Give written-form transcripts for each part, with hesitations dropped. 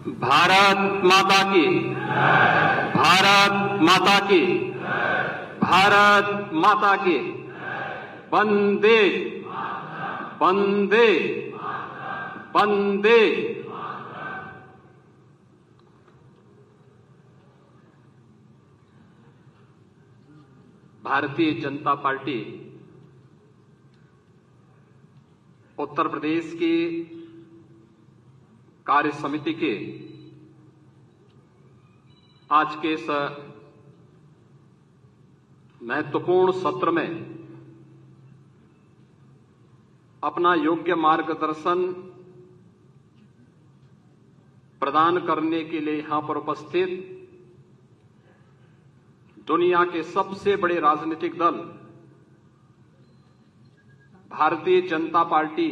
भारत माता की, भारत माता की, भारत माता की। वंदे वंदे वंदे। भारतीय जनता पार्टी उत्तर प्रदेश की कार्य समिति के आज के इस महत्वपूर्ण सत्र में अपना योग्य मार्गदर्शन प्रदान करने के लिए यहां पर उपस्थित दुनिया के सबसे बड़े राजनीतिक दल भारतीय जनता पार्टी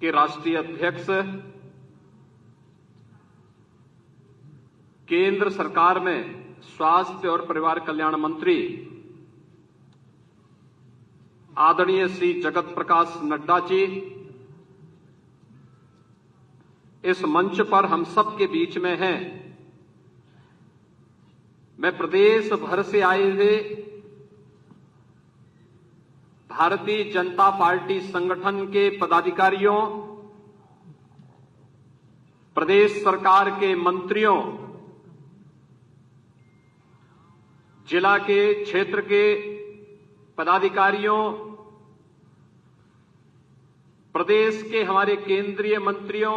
के राष्ट्रीय अध्यक्ष, केंद्र सरकार में स्वास्थ्य और परिवार कल्याण मंत्री आदरणीय श्री जगत प्रकाश नड्डा जी, इस मंच पर हम सब के बीच में हैं। मैं प्रदेश भर से आए हुए भारतीय जनता पार्टी संगठन के पदाधिकारियों, प्रदेश सरकार के मंत्रियों, जिला के क्षेत्र के पदाधिकारियों, प्रदेश के हमारे केंद्रीय मंत्रियों,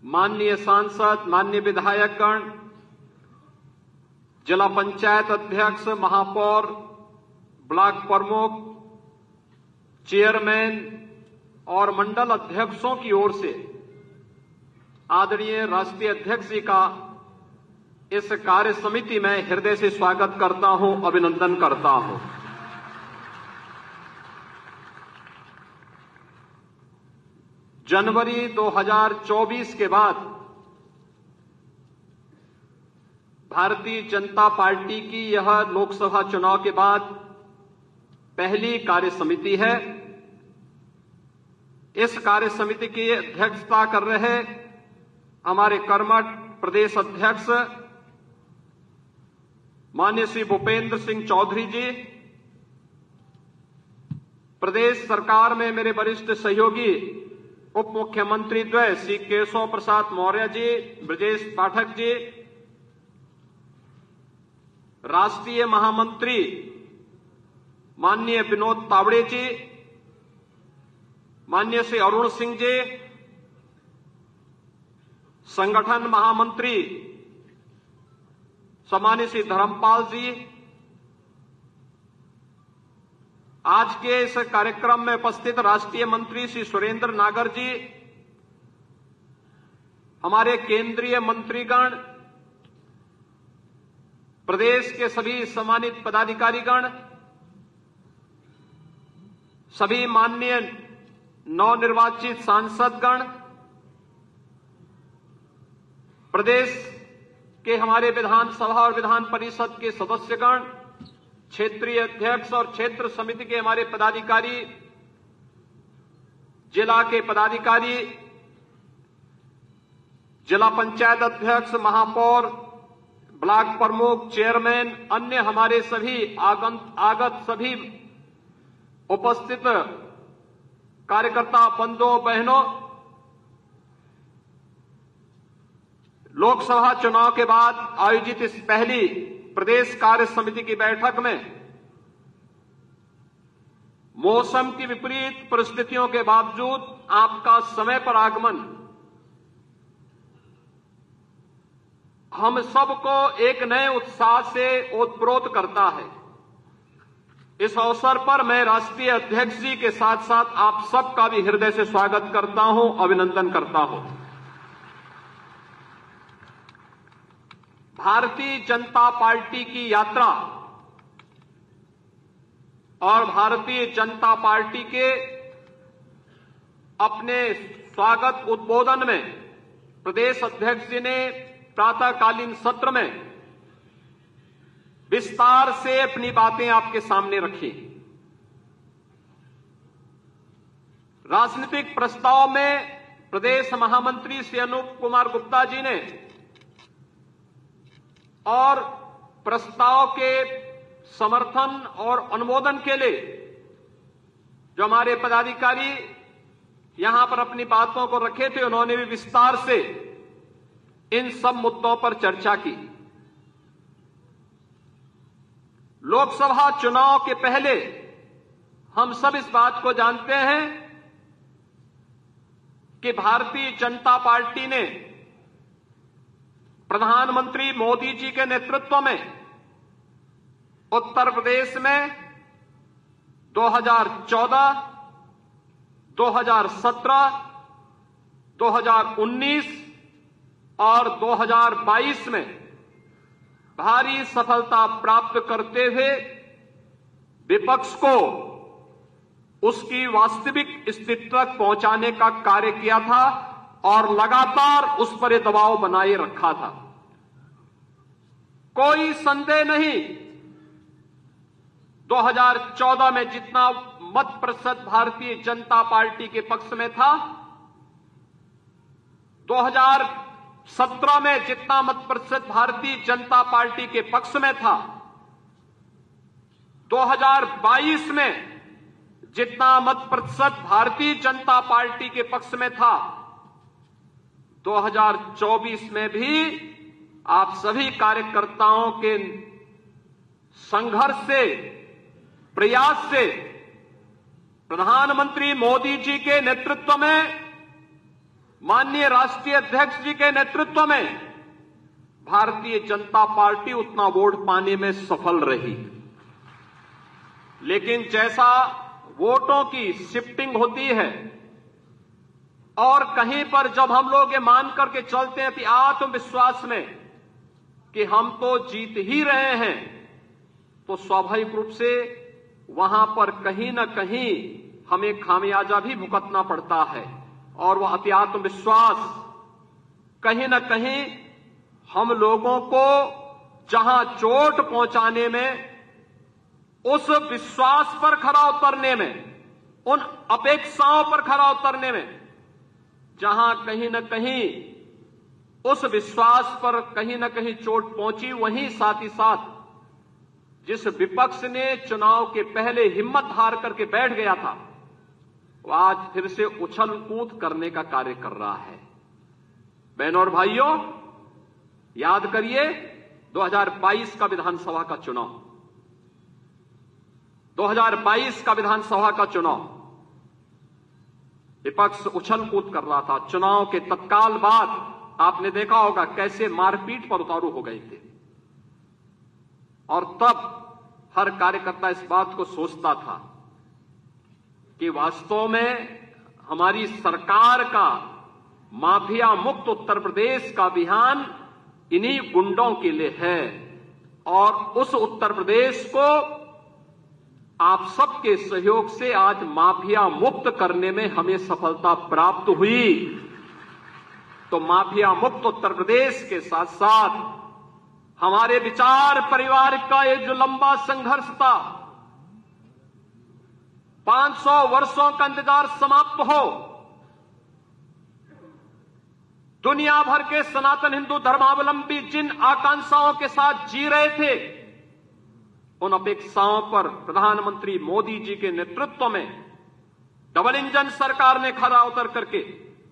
माननीय सांसद, माननीय विधायकगण, जिला पंचायत अध्यक्ष, महापौर, ब्लॉक प्रमुख, चेयरमैन और मंडल अध्यक्षों की ओर से आदरणीय राष्ट्रीय अध्यक्ष जी का इस कार्य समिति में हृदय से स्वागत करता हूं, अभिनंदन करता हूं। जनवरी 2024 के बाद भारतीय जनता पार्टी की यह लोकसभा चुनाव के बाद पहली कार्य समिति है। इस कार्य समिति की अध्यक्षता कर रहे हमारे कर्मठ प्रदेश अध्यक्ष माननीय श्री भूपेंद्र सिंह चौधरी जी, प्रदेश सरकार में मेरे वरिष्ठ सहयोगी उप मुख्यमंत्री द्वय श्री केशव प्रसाद मौर्य जी, ब्रजेश पाठक जी, राष्ट्रीय महामंत्री माननीय विनोद तावड़े जी, माननीय श्री अरुण सिंह जी, संगठन महामंत्री सम्मानित श्री धर्मपाल जी, आज के इस कार्यक्रम में उपस्थित राष्ट्रीय मंत्री श्री सुरेंद्र नागर जी, हमारे केंद्रीय मंत्रीगण, प्रदेश के सभी सम्मानित पदाधिकारीगण, सभी माननीय नवनिर्वाचित सांसदगण, प्रदेश के हमारे विधानसभा और विधान परिषद के सदस्यगण, क्षेत्रीय अध्यक्ष और क्षेत्र समिति के हमारे पदाधिकारी, जिला के पदाधिकारी, जिला पंचायत अध्यक्ष, महापौर, ब्लॉक प्रमुख, चेयरमैन, अन्य हमारे सभी आगत सभी उपस्थित कार्यकर्ता बंधुओं बहनों, लोकसभा चुनाव के बाद आयोजित इस पहली प्रदेश कार्य समिति की बैठक में मौसम की विपरीत परिस्थितियों के बावजूद आपका समय पर आगमन हम सबको एक नए उत्साह से ओतप्रोत करता है। इस अवसर पर मैं राष्ट्रीय अध्यक्ष जी के साथ साथ आप सबका भी हृदय से स्वागत करता हूं, अभिनंदन करता हूं। भारतीय जनता पार्टी की यात्रा और भारतीय जनता पार्टी के अपने स्वागत उद्बोधन में प्रदेश अध्यक्ष जी ने प्रातःकालीन सत्र में विस्तार से अपनी बातें आपके सामने रखी। राजनीतिक प्रस्ताव में प्रदेश महामंत्री श्री अनूप कुमार गुप्ता जी ने और प्रस्ताव के समर्थन और अनुमोदन के लिए जो हमारे पदाधिकारी यहां पर अपनी बातों को रखे थे, उन्होंने भी विस्तार से इन सब मुद्दों पर चर्चा की। लोकसभा चुनाव के पहले हम सब इस बात को जानते हैं कि भारतीय जनता पार्टी ने प्रधानमंत्री मोदी जी के नेतृत्व में उत्तर प्रदेश में 2014, 2017, 2019 और 2022 में भारी सफलता प्राप्त करते हुए विपक्ष को उसकी वास्तविक स्थिति तक पहुंचाने का कार्य किया था और लगातार उस पर दबाव बनाए रखा था। कोई संदेह नहीं, 2014 में जितना मत प्रतिशत भारतीय जनता पार्टी के पक्ष में था, 2017 में जितना मत प्रतिशत भारतीय जनता पार्टी के पक्ष में था, 2022 में जितना मत प्रतिशत भारतीय जनता पार्टी के पक्ष में था, 2024 में भी आप सभी कार्यकर्ताओं के संघर्ष से, प्रयास से, प्रधानमंत्री मोदी जी के नेतृत्व में, माननीय राष्ट्रीय अध्यक्ष जी के नेतृत्व में भारतीय जनता पार्टी उतना वोट पाने में सफल रही। लेकिन जैसा वोटों की शिफ्टिंग होती है और कहीं पर जब हम लोग ये मान करके चलते हैं कि आत्मविश्वास में कि हम तो जीत ही रहे हैं, तो स्वाभाविक रूप से वहां पर कहीं न कहीं हमें खामियाजा भी भुगतना पड़ता है और वह अति आत्मविश्वास कहीं न कहीं हम लोगों को जहां चोट पहुंचाने में, उस विश्वास पर खरा उतरने में, उन अपेक्षाओं पर खरा उतरने में, जहां कहीं न कहीं उस विश्वास पर कहीं न कहीं चोट पहुंची, वहीं साथ ही साथ जिस विपक्ष ने चुनाव के पहले हिम्मत हार करके बैठ गया था, वो आज फिर से उछल कूद करने का कार्य कर रहा है। बहनों और भाइयों, याद करिए 2022 का विधानसभा का चुनाव, 2022 का विधानसभा का चुनाव विपक्ष उछल कूद कर रहा था। चुनाव के तत्काल बाद आपने देखा होगा कैसे मारपीट पर उतारू हो गए थे, और तब हर कार्यकर्ता इस बात को सोचता था कि वास्तव में हमारी सरकार का माफिया मुक्त उत्तर प्रदेश का अभियान इन्हीं गुंडों के लिए है, और उस उत्तर प्रदेश को आप सबके सहयोग से आज माफिया मुक्त करने में हमें सफलता प्राप्त हुई। तो माफिया मुक्त उत्तर प्रदेश के साथ साथ हमारे विचार परिवार का ये जो लंबा संघर्ष था, 500 वर्षों का इंतजार समाप्त हो, दुनिया भर के सनातन हिंदू धर्मावलंबी जिन आकांक्षाओं के साथ जी रहे थे, उन अपेक्षाओं पर प्रधानमंत्री मोदी जी के नेतृत्व में डबल इंजन सरकार ने खरा उतर करके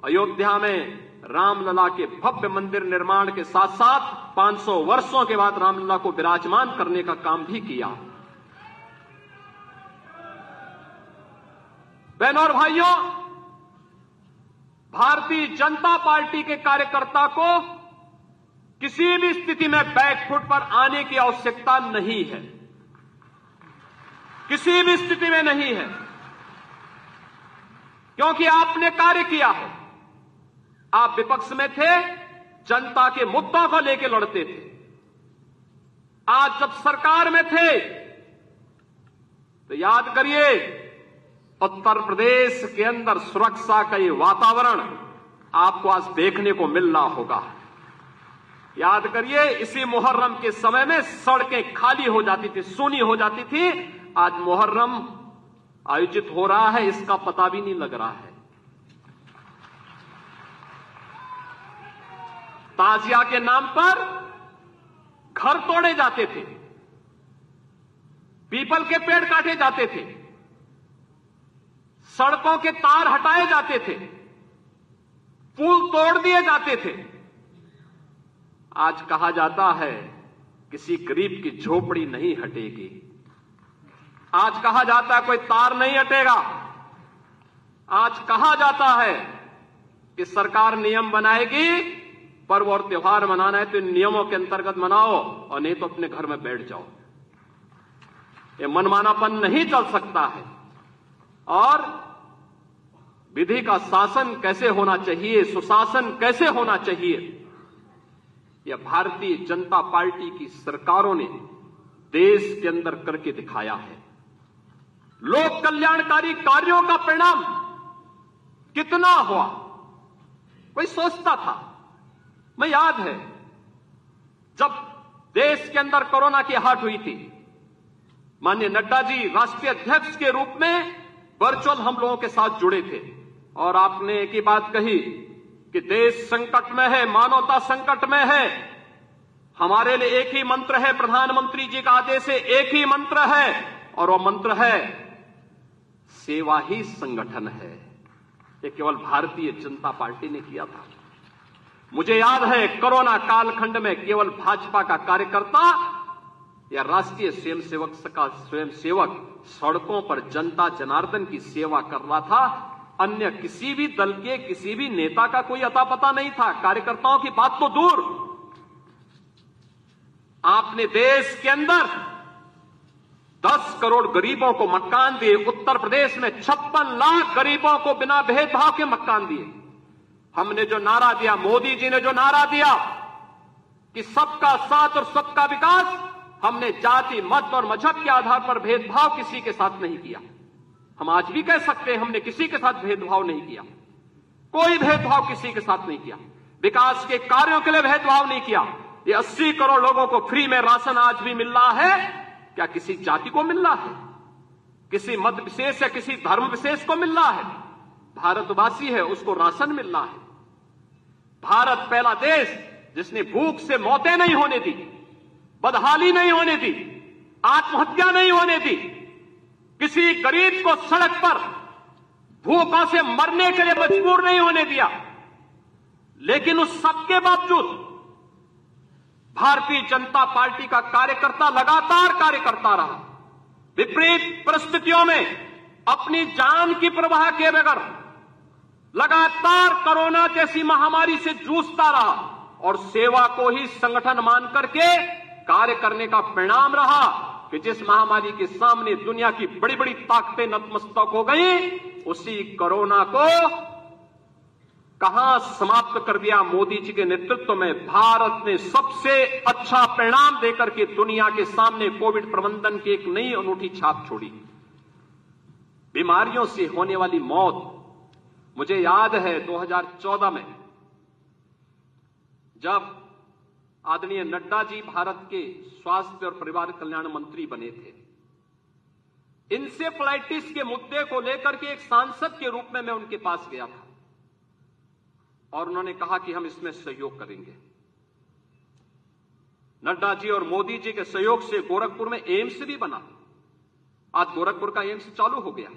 अयोध्या में रामलला के भव्य मंदिर निर्माण के साथ साथ 500 वर्षों के बाद रामलला को विराजमान करने का काम भी किया। बहनों और भाइयों, भारतीय जनता पार्टी के कार्यकर्ता को किसी भी स्थिति में बैकफुट पर आने की आवश्यकता नहीं है, किसी भी स्थिति में नहीं है, क्योंकि आपने कार्य किया है। आप विपक्ष में थे, जनता के मुद्दों को लेकर लड़ते थे। आज जब सरकार में थे तो याद करिए, उत्तर प्रदेश के अंदर सुरक्षा का ये वातावरण आपको आज देखने को मिल रहा होगा। याद करिए, इसी मुहर्रम के समय में सड़कें खाली हो जाती थी, सूनी हो जाती थी। आज मुहर्रम आयोजित हो रहा है, इसका पता भी नहीं लग रहा है। ताजिया के नाम पर घर तोड़े जाते थे, पीपल के पेड़ काटे जाते थे, सड़कों के तार हटाए जाते थे, पुल तोड़ दिए जाते थे। आज कहा जाता है किसी गरीब की झोपड़ी नहीं हटेगी। आज कहा जाता है कोई तार नहीं हटेगा। आज कहा जाता है कि सरकार नियम बनाएगी, पर्व और त्योहार मनाना है तो इन नियमों के अंतर्गत मनाओ और नहीं तो अपने घर में बैठ जाओ। ये मनमानापन नहीं चल सकता है। और विधि का शासन कैसे होना चाहिए, सुशासन कैसे होना चाहिए, यह भारतीय जनता पार्टी की सरकारों ने देश के अंदर करके दिखाया है। लोक कल्याणकारी कार्यों का परिणाम कितना हुआ, कोई सोचता था? मैं याद है जब देश के अंदर कोरोना की आहट हुई थी, माननीय नड्डा जी राष्ट्रीय अध्यक्ष के रूप में वर्चुअल हम लोगों के साथ जुड़े थे और आपने एक ही बात कही कि देश संकट में है, मानवता संकट में है। हमारे लिए एक ही मंत्र है, प्रधानमंत्री जी का आदेश है, एक ही मंत्र है और वह मंत्र है सेवा ही संगठन है। ये केवल भारतीय जनता पार्टी ने किया था। मुझे याद है कोरोना कालखंड में केवल भाजपा का कार्यकर्ता या राष्ट्रीय स्वयंसेवक सड़कों पर जनता जनार्दन की सेवा कर रहा था। अन्य किसी भी दल के किसी भी नेता का कोई अता पता नहीं था। कार्यकर्ताओं की बात तो दूर, आपने देश के अंदर 10 करोड़ गरीबों को मकान दिए। उत्तर प्रदेश में 56 लाख गरीबों को बिना भेदभाव के मकान दिए। हमने जो नारा दिया, मोदी जी ने जो नारा दिया कि सबका साथ और सबका विकास, हमने जाति, मत और मजहब के आधार पर भेदभाव किसी के साथ नहीं किया। हम आज भी कह सकते हैं हमने किसी के साथ भेदभाव नहीं किया, कोई भेदभाव किसी के साथ नहीं किया। विकास के कार्यों के लिए भेदभाव नहीं किया। ये 80 करोड़ लोगों को फ्री में राशन आज भी मिल रहा है, क्या किसी जाति को मिल रहा है, किसी मत विशेष या किसी धर्म विशेष को मिल रहा है? भारतवासी है उसको राशन मिल रहा है। भारत पहला देश जिसने भूख से मौतें नहीं होने दी, बदहाली नहीं होने दी, आत्महत्या नहीं होने दी, किसी गरीब को सड़क पर भूखों से मरने के लिए मजबूर नहीं होने दिया। लेकिन उस सबके बावजूद भारतीय जनता पार्टी का कार्यकर्ता लगातार कार्य करता रहा। विपरीत परिस्थितियों में अपनी जान की परवाह किए बगैर लगातार कोरोना जैसी महामारी से जूझता रहा और सेवा को ही संगठन मान करके कार्य करने का परिणाम रहा कि जिस महामारी के सामने दुनिया की बड़ी बड़ी ताकतें नतमस्तक हो गई, उसी कोरोना को कहां समाप्त कर दिया मोदी जी के नेतृत्व में। भारत ने सबसे अच्छा परिणाम देकर के दुनिया के सामने कोविड प्रबंधन की एक नई अनूठी छाप छोड़ी। बीमारियों से होने वाली मौत, मुझे याद है 2014 में जब आदरणीय नड्डा जी भारत के स्वास्थ्य और परिवार कल्याण मंत्री बने थे, इंसेफ्लाइटिस के मुद्दे को लेकर के एक सांसद के रूप में मैं उनके पास गया था और उन्होंने कहा कि हम इसमें सहयोग करेंगे। नड्डा जी और मोदी जी के सहयोग से गोरखपुर में एम्स भी बना। आज गोरखपुर का एम्स चालू हो गया,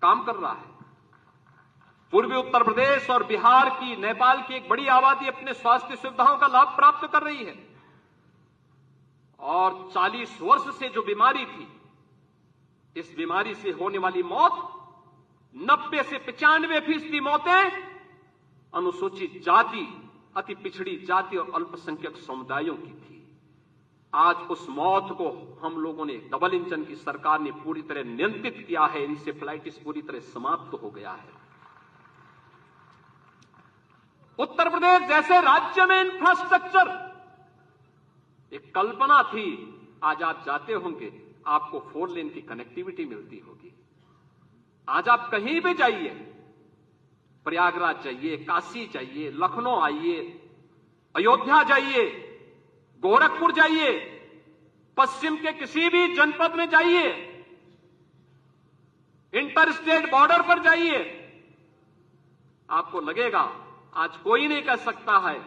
काम कर रहा है। पूर्वी उत्तर प्रदेश और बिहार की, नेपाल की एक बड़ी आबादी अपने स्वास्थ्य सुविधाओं का लाभ प्राप्त कर रही है। और 40 वर्ष से जो बीमारी थी, इस बीमारी से होने वाली मौत 90 से 95% मौतें अनुसूचित जाति, अति पिछड़ी जाति और अल्पसंख्यक समुदायों की थी। आज उस मौत को हम लोगों ने, डबल इंजन की सरकार ने पूरी तरह नियंत्रित किया है। इंसेफ्लाइटिस पूरी तरह समाप्त हो गया है। उत्तर प्रदेश जैसे राज्य में इंफ्रास्ट्रक्चर, एक कल्पना थी, आज आप जाते होंगे आपको 4 लेन की कनेक्टिविटी मिलती होगी। आज आप कहीं भी जाइए, प्रयागराज जाइए, काशी जाइए, लखनऊ आइए, अयोध्या जाइए, गोरखपुर जाइए, पश्चिम के किसी भी जनपद में जाइए, इंटर स्टेट बॉर्डर पर जाइए, आपको लगेगा आज कोई नहीं कह सकता है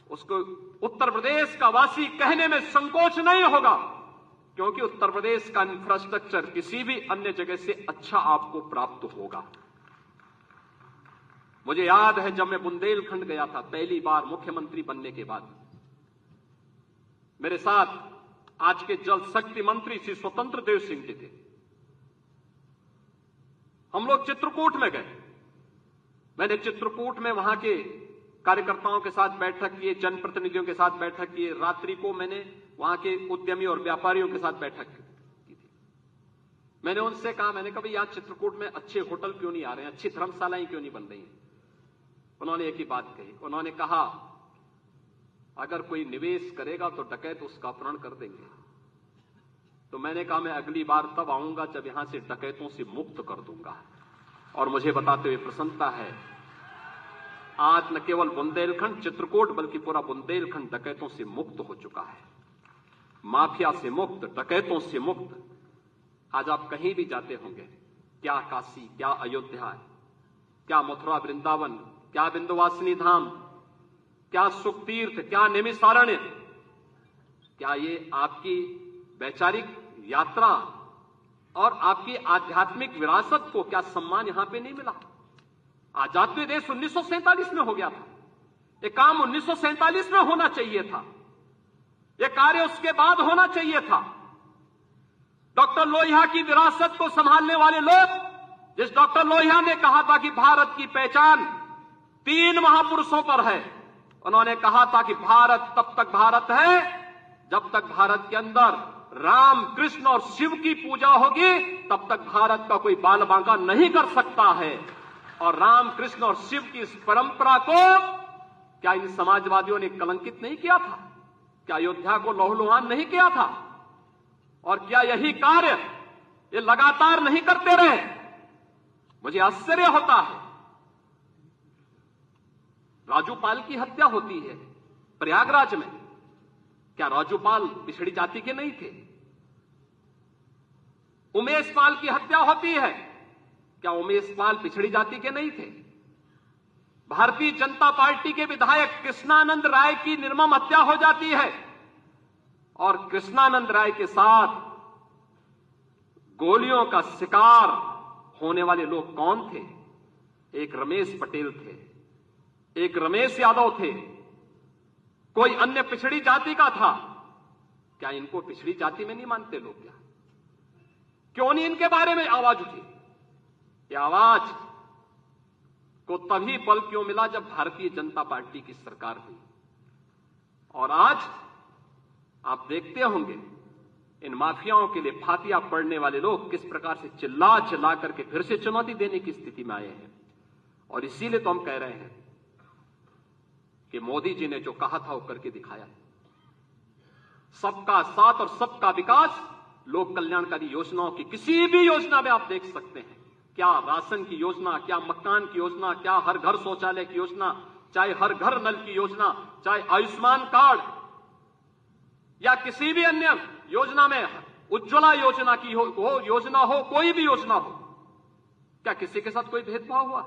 उसको उत्तर प्रदेश का वासी कहने में संकोच नहीं होगा, क्योंकि उत्तर प्रदेश का इंफ्रास्ट्रक्चर किसी भी अन्य जगह से अच्छा आपको प्राप्त होगा। मुझे याद है जब मैं बुंदेलखंड गया था पहली बार मुख्यमंत्री बनने के बाद, मेरे साथ आज के जल शक्ति मंत्री श्री स्वतंत्र देव सिंह जी थे। हम लोग चित्रकूट में गए। मैंने चित्रकूट में वहां के कार्यकर्ताओं के साथ बैठक किए, जनप्रतिनिधियों के साथ बैठक किए। रात्रि को मैंने वहां के उद्यमी और व्यापारियों के साथ बैठक की थी। मैंने उनसे कहा, मैंने कहा भाई यहाँ चित्रकूट में अच्छे होटल क्यों नहीं आ रहे हैं, अच्छी धर्मशालाएं क्यों नहीं बन रही हैं? उन्होंने एक ही बात कही, उन्होंने कहा अगर कोई निवेश करेगा तो डकैत उसका अपहरण कर देंगे। तो मैंने कहा मैं अगली बार तब आऊंगा जब यहां से डकैतों से मुक्त कर दूंगा। और मुझे बताते हुए प्रसन्नता है, आज न केवल बुंदेलखंड चित्रकूट बल्कि पूरा बुंदेलखंड डकैतों से मुक्त हो चुका है, माफिया से मुक्त, डकैतों से मुक्त। आज आप कहीं भी जाते होंगे, क्या काशी, क्या अयोध्या, क्या मथुरा वृंदावन, क्या विंध्यवासिनी धाम, क्या सुखतीर्थ, क्या निमिषारण्य, क्या ये आपकी वैचारिक यात्रा और आपकी आध्यात्मिक विरासत को क्या सम्मान यहां पे नहीं मिला? आजाद देश 1947 में हो गया था। ये काम 1947 में होना चाहिए था, ये कार्य उसके बाद होना चाहिए था। डॉक्टर लोहिया की विरासत को संभालने वाले लोग, जिस डॉक्टर लोहिया ने कहा था कि भारत की पहचान 3 महापुरुषों पर है, उन्होंने कहा था कि भारत तब तक भारत है जब तक भारत के अंदर राम, कृष्ण और शिव की पूजा होगी, तब तक भारत का कोई बाल बांका नहीं कर सकता है। और राम, कृष्ण और शिव की इस परंपरा को क्या इन समाजवादियों ने कलंकित नहीं किया था? क्या अयोध्या को लहूलुहान नहीं किया था? और क्या यही कार्य ये लगातार नहीं करते रहे? मुझे आश्चर्य होता है। राजूपाल की हत्या होती है प्रयागराज में, क्या राजूपाल पिछड़ी जाति के नहीं थे? उमेश पाल की हत्या होती है, क्या उमेश पाल पिछड़ी जाति के नहीं थे? भारतीय जनता पार्टी के विधायक कृष्णानंद राय की निर्मम हत्या हो जाती है, और कृष्णानंद राय के साथ गोलियों का शिकार होने वाले लोग कौन थे? एक रमेश पटेल थे, एक रमेश यादव थे, कोई अन्य पिछड़ी जाति का था। क्या इनको पिछड़ी जाति में नहीं मानते लोग? क्या क्यों नहीं इनके बारे में आवाज उठी? ये आवाज को तभी बल क्यों मिला जब भारतीय जनता पार्टी की सरकार हुई। और आज आप देखते होंगे इन माफियाओं के लिए फातिया पड़ने वाले लोग किस प्रकार से चिल्ला चिल्ला करके फिर से चुनौती देने की स्थिति में आए हैं। और इसीलिए तो हम कह रहे हैं कि मोदी जी ने जो कहा था वो करके दिखाया। सबका साथ और सबका विकास, लोक कल्याणकारी योजनाओं की किसी भी योजना में आप देख सकते हैं, क्या राशन की योजना, क्या मकान की योजना, क्या हर घर शौचालय की योजना, चाहे हर घर नल की योजना, चाहे आयुष्मान कार्ड या किसी भी अन्य योजना में, उज्ज्वला योजना की हो योजना हो, कोई भी योजना हो, क्या किसी के साथ कोई भेदभाव हुआ?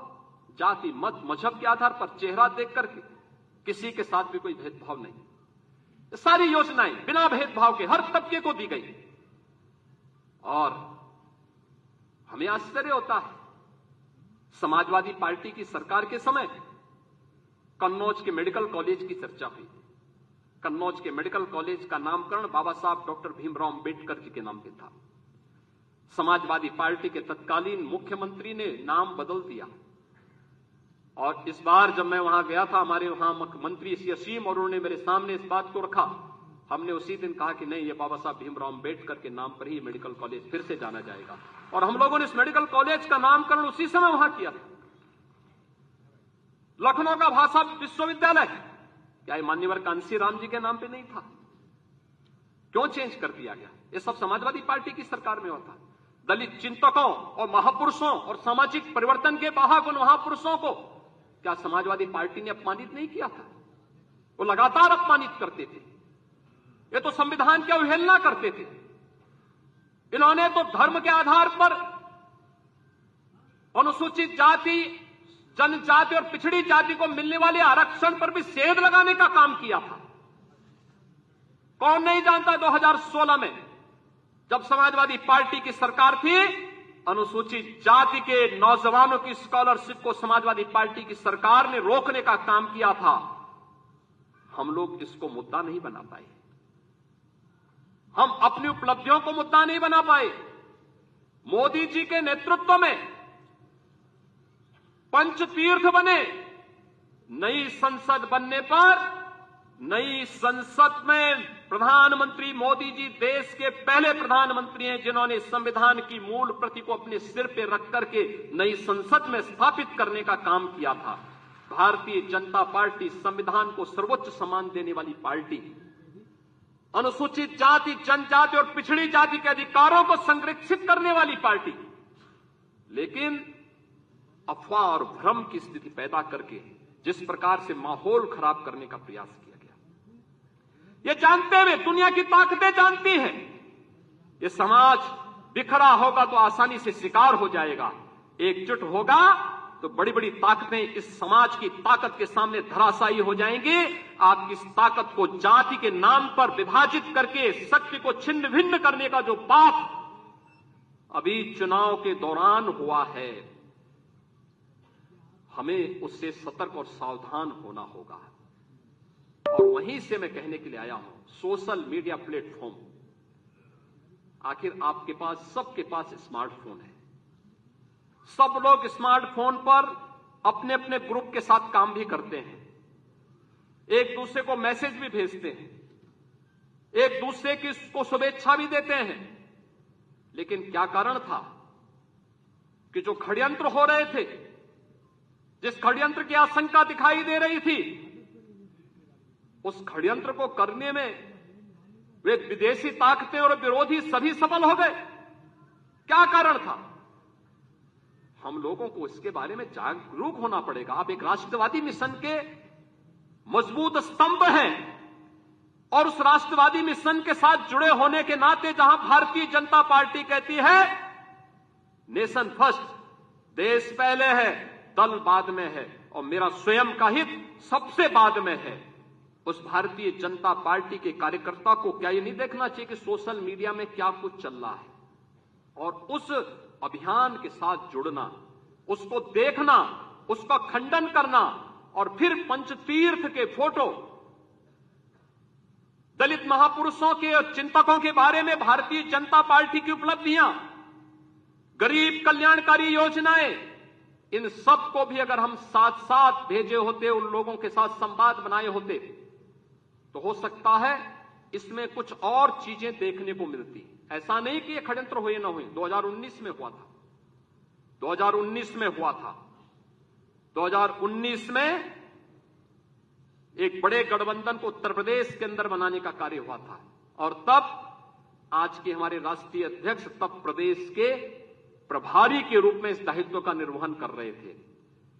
जाति, मत, मजहब के आधार पर, चेहरा देख करके किसी के साथ भी कोई भेदभाव नहीं। सारी योजनाएं बिना भेदभाव के हर तबके को दी गई। और हमें आश्चर्य होता है, समाजवादी पार्टी की सरकार के समय कन्नौज के मेडिकल कॉलेज की चर्चा हुई। कन्नौज के मेडिकल कॉलेज का नामकरण बाबा साहब डॉक्टर भीमराव अंबेडकर जी के नाम पे था। समाजवादी पार्टी के तत्कालीन मुख्यमंत्री ने नाम बदल दिया। और इस बार जब मैं वहां गया था, हमारे वहां मंत्री श्री असीम और उन्होंने मेरे सामने इस बात को रखा। हमने उसी दिन कहा कि नहीं, ये बाबा साहब भीमराव अंबेडकर के नाम पर ही मेडिकल कॉलेज फिर से जाना जाएगा। और हम लोगों ने इस मेडिकल कॉलेज का नामकरण उसी समय वहां किया था। लखनऊ का भाषा विश्वविद्यालय, क्या ये मान्यवर कांसी राम जी के नाम पे नहीं था? क्यों चेंज कर दिया गया? ये सब समाजवादी पार्टी की सरकार में होता। दलित चिंतकों और महापुरुषों और सामाजिक परिवर्तन के वाहक उन महापुरुषों को क्या समाजवादी पार्टी ने अपमानित नहीं किया था? वो लगातार अपमानित करते थे। ये तो संविधान की अवहेलना करते थे। इन्होंने तो धर्म के आधार पर अनुसूचित जाति जनजाति और पिछड़ी जाति को मिलने वाले आरक्षण पर भी सेंध लगाने का काम किया था। कौन नहीं जानता 2016 में जब समाजवादी पार्टी की सरकार थी, अनुसूचित जाति के नौजवानों की स्कॉलरशिप को समाजवादी पार्टी की सरकार ने रोकने का काम किया था। हम लोग इसको मुद्दा नहीं बना पाए, हम अपनी उपलब्धियों को मुद्दा नहीं बना पाए। मोदी जी के नेतृत्व में पंचतीर्थ बने। नई संसद बनने पर नई संसद में प्रधानमंत्री मोदी जी देश के पहले प्रधानमंत्री हैं जिन्होंने संविधान की मूल प्रति को अपने सिर पे रख करके नई संसद में स्थापित करने का काम किया था। भारतीय जनता पार्टी संविधान को सर्वोच्च सम्मान देने वाली पार्टी, अनुसूचित जाति, जनजाति और पिछड़ी जाति के अधिकारों को संरक्षित करने वाली पार्टी, लेकिन अफवाह और भ्रम की स्थिति पैदा करके जिस प्रकार से माहौल खराब करने का प्रयास किया गया, ये जानते हुए, दुनिया की ताकतें जानती हैं, ये समाज बिखरा होगा तो आसानी से शिकार हो जाएगा, एकजुट होगा तो बड़ी बड़ी ताकतें इस समाज की ताकत के सामने धराशायी हो जाएंगी। आप इस ताकत को जाति के नाम पर विभाजित करके शक्ति को छिन्न भिन्न करने का जो पाप अभी चुनाव के दौरान हुआ है, हमें उससे सतर्क और सावधान होना होगा। और वहीं से मैं कहने के लिए आया हूं, सोशल मीडिया प्लेटफॉर्म, आखिर आपके पास, सबके पास स्मार्टफोन है, सब लोग स्मार्टफोन पर अपने अपने ग्रुप के साथ काम भी करते हैं, एक दूसरे को मैसेज भी भेजते हैं, एक दूसरे की को शुभेच्छा भी देते हैं। लेकिन क्या कारण था कि जो षड्यंत्र हो रहे थे, जिस षड्यंत्र की आशंका दिखाई दे रही थी, उस षड्यंत्र को करने में वे विदेशी ताकतें और विरोधी सभी सफल हो गए। क्या कारण था? हम लोगों को इसके बारे में जागरूक होना पड़ेगा। आप एक राष्ट्रवादी मिशन के मजबूत स्तंभ हैं और उस राष्ट्रवादी मिशन के साथ जुड़े होने के नाते जहां भारतीय जनता पार्टी कहती है नेशन फर्स्ट, देश पहले है, दल बाद में है और मेरा स्वयं का हित सबसे बाद में है, उस भारतीय जनता पार्टी के कार्यकर्ता को क्या ये नहीं देखना चाहिए कि सोशल मीडिया में क्या कुछ चल रहा है और उस अभियान के साथ जुड़ना, उसको देखना, उसका खंडन करना और फिर पंचतीर्थ के फोटो, दलित महापुरुषों के और चिंतकों के बारे में भारतीय जनता पार्टी की उपलब्धियां, गरीब कल्याणकारी योजनाएं, इन सब को भी अगर हम साथ साथ भेजे होते, उन लोगों के साथ संवाद बनाए होते, तो हो सकता है इसमें कुछ और चीजें देखने को मिलती। ऐसा नहीं कि ये षड्यंत्र हुए ना हुए, 2019 में हुआ था, 2019 में हुआ था। 2019 में एक बड़े गठबंधन को उत्तर प्रदेश के अंदर बनाने का कार्य हुआ था और तब आज के हमारे राष्ट्रीय अध्यक्ष तब प्रदेश के प्रभारी के रूप में इस दायित्व का निर्वहन कर रहे थे।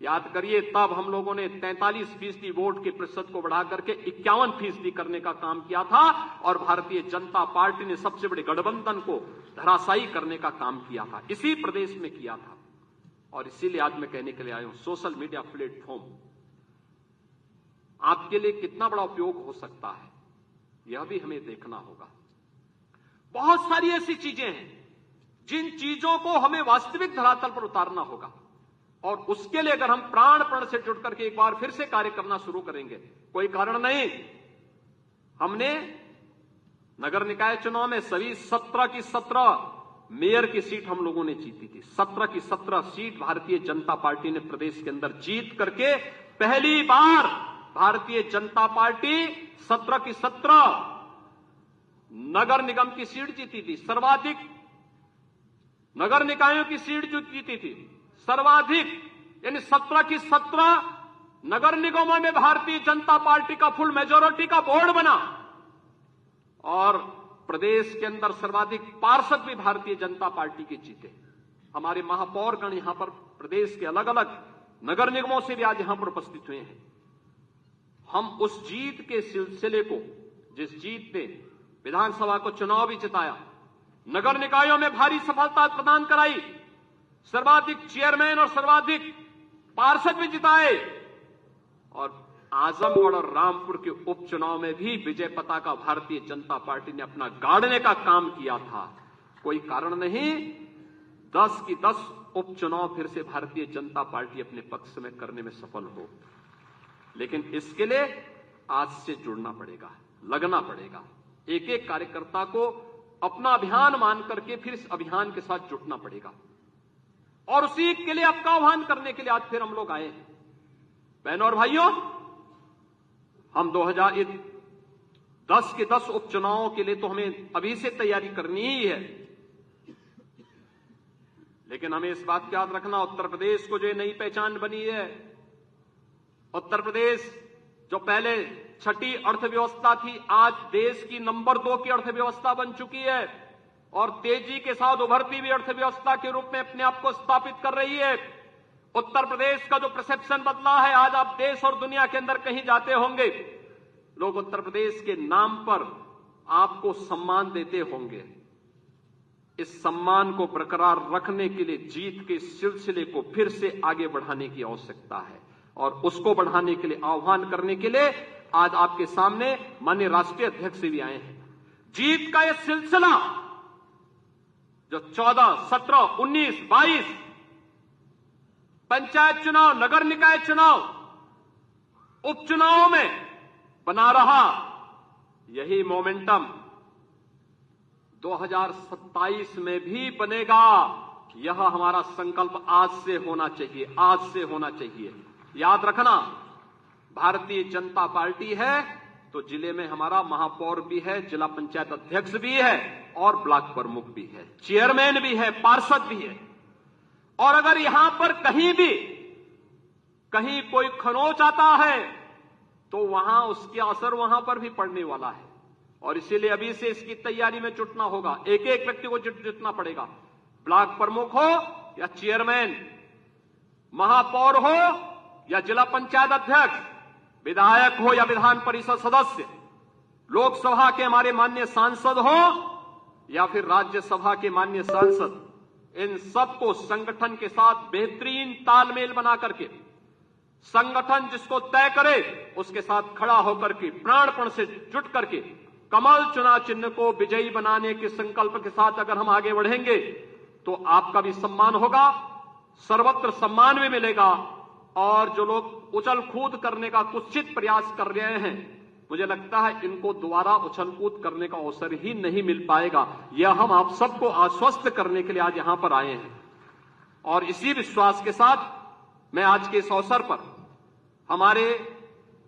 याद करिए, तब हम लोगों ने 43% वोट के प्रतिशत को बढ़ाकर के 51% करने का काम किया था और भारतीय जनता पार्टी ने सबसे बड़े गठबंधन को धराशायी करने का काम किया था, इसी प्रदेश में किया था। और इसीलिए आज मैं कहने के लिए आया हूं, सोशल मीडिया प्लेटफॉर्म आपके लिए कितना बड़ा उपयोग हो सकता है, यह भी हमें देखना होगा। बहुत सारी ऐसी चीजें हैं जिन चीजों को हमें वास्तविक धरातल पर उतारना होगा और उसके लिए अगर हम प्राण से जुड़ करके एक बार फिर से कार्य करना शुरू करेंगे, कोई कारण नहीं। हमने नगर निकाय चुनाव में सभी 17 की 17 मेयर की सीट हम लोगों ने जीती थी। 17 की 17 सीट भारतीय जनता पार्टी ने प्रदेश के अंदर जीत करके पहली बार भारतीय जनता पार्टी 17 की 17 नगर निगम की सीट जीती थी। सर्वाधिक नगर निकायों की सीट जो जीती थी, सर्वाधिक, यानी 17 की 17 नगर निगमों में भारतीय जनता पार्टी का फुल मेजोरिटी का बोर्ड बना और प्रदेश के अंदर सर्वाधिक पार्षद भी भारतीय जनता पार्टी के जीते। हमारे महापौरगण यहां पर प्रदेश के अलग अलग नगर निगमों से भी आज यहां पर उपस्थित हुए हैं। हम उस जीत के सिलसिले को, जिस जीत ने विधानसभा को चुनाव भी जिताया, नगर निकायों में भारी सफलता प्रदान कराई, सर्वाधिक चेयरमैन और सर्वाधिक पार्षद भी जिताए और आजमगढ़ और रामपुर के उपचुनाव में भी विजय पताका भारतीय जनता पार्टी ने अपना गाड़ने का काम किया था। कोई कारण नहीं 10 की 10 उपचुनाव फिर से भारतीय जनता पार्टी अपने पक्ष में करने में सफल हो। लेकिन इसके लिए आज से जुड़ना पड़ेगा, लगना पड़ेगा। एक एक कार्यकर्ता को अपना अभियान मान करके फिर इस अभियान के साथ जुटना पड़ेगा और उसी के लिए आपका आह्वान करने के लिए आज फिर हम लोग आए हैं। बहनों और भाइयों, हम 2010 के 10 उपचुनावों के लिए तो हमें अभी से तैयारी करनी ही है, लेकिन हमें इस बात का याद रखना, उत्तर प्रदेश को जो नई पहचान बनी है, उत्तर प्रदेश जो पहले छठी अर्थव्यवस्था थी, आज देश की नंबर 2 की अर्थव्यवस्था बन चुकी है और तेजी के साथ उभरती हुई अर्थव्यवस्था के रूप में अपने आप को स्थापित कर रही है। उत्तर प्रदेश का जो परसेप्शन बदला है, आज आप देश और दुनिया के अंदर कहीं जाते होंगे, लोग उत्तर प्रदेश के नाम पर आपको सम्मान देते होंगे। इस सम्मान को बरकरार रखने के लिए जीत के सिलसिले को फिर से आगे बढ़ाने की आवश्यकता है और उसको बढ़ाने के लिए आह्वान करने के लिए आज आपके सामने माननीय राष्ट्रीय अध्यक्ष भी आए हैं। जीत का यह सिलसिला जो 14, 17, 19, 22 पंचायत चुनाव, नगर निकाय चुनाव, उपचुनावों में बना रहा, यही मोमेंटम 2027 में भी बनेगा। यह हमारा संकल्प आज से होना चाहिए, आज से होना चाहिए। याद रखना, भारतीय जनता पार्टी है तो जिले में हमारा महापौर भी है, जिला पंचायत अध्यक्ष भी है और ब्लॉक प्रमुख भी है, चेयरमैन भी है, पार्षद भी है। और अगर यहां पर कहीं कोई खरोंच आता है तो वहां उसके असर वहां पर भी पड़ने वाला है और इसीलिए अभी से इसकी तैयारी में जुटना होगा। एक एक व्यक्ति को जुटना पड़ेगा, ब्लॉक प्रमुख हो या चेयरमैन, महापौर हो या जिला पंचायत अध्यक्ष, विधायक हो या विधान परिषद सदस्य, लोकसभा के हमारे माननीय सांसद हो या फिर राज्यसभा के माननीय सांसद, इन सबको संगठन के साथ बेहतरीन तालमेल बना करके, संगठन जिसको तय करे उसके साथ खड़ा होकर के प्राणपण से जुट करके कमल चुनाव चिन्ह को विजयी बनाने के संकल्प के साथ अगर हम आगे बढ़ेंगे तो आपका भी सम्मान होगा, सर्वत्र सम्मान भी मिलेगा। और जो लोग उछल कूद करने का कुत्सित प्रयास कर रहे हैं, मुझे लगता है इनको दोबारा उछल कूद करने का अवसर ही नहीं मिल पाएगा। यह हम आप सबको आश्वस्त करने के लिए आज यहां पर आए हैं और इसी विश्वास के साथ मैं आज के इस अवसर पर हमारे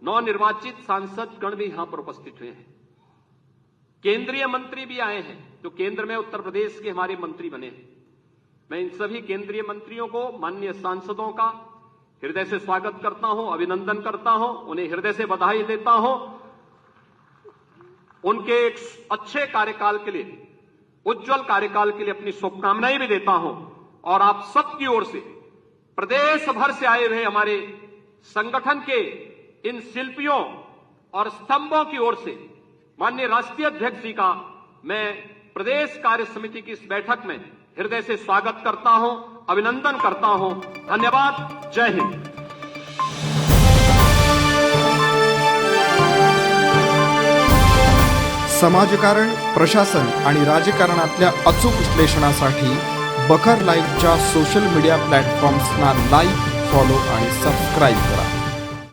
नवनिर्वाचित सांसद गण भी यहां पर उपस्थित हुए हैं, केंद्रीय मंत्री भी आए हैं जो केंद्र में उत्तर प्रदेश के हमारे मंत्री बने हैं। मैं इन सभी केंद्रीय मंत्रियों को, माननीय सांसदों का हृदय से स्वागत करता हूं, अभिनंदन करता हूं, उन्हें हृदय से बधाई देता हूं। उनके एक अच्छे कार्यकाल के लिए, उज्जवल कार्यकाल के लिए अपनी शुभकामनाएं भी देता हूं और आप सबकी ओर से, प्रदेश भर से आए हुए हमारे संगठन के इन शिल्पियों और स्तंभों की ओर से माननीय राष्ट्रीय अध्यक्ष जी का मैं प्रदेश कार्य समिति की इस बैठक में हृदय से स्वागत करता हूं, अभिनंदन करता हूं। धन्यवाद। जय हिंद। समाजकारण, प्रशासन आणि राजकारणातल्या अचूक विश्लेषणासाठी बखर लाईव्हच्या सोशल मीडिया प्लॅटफॉर्म्सना लाईक, फॉलो आणि सबस्क्राईब करा।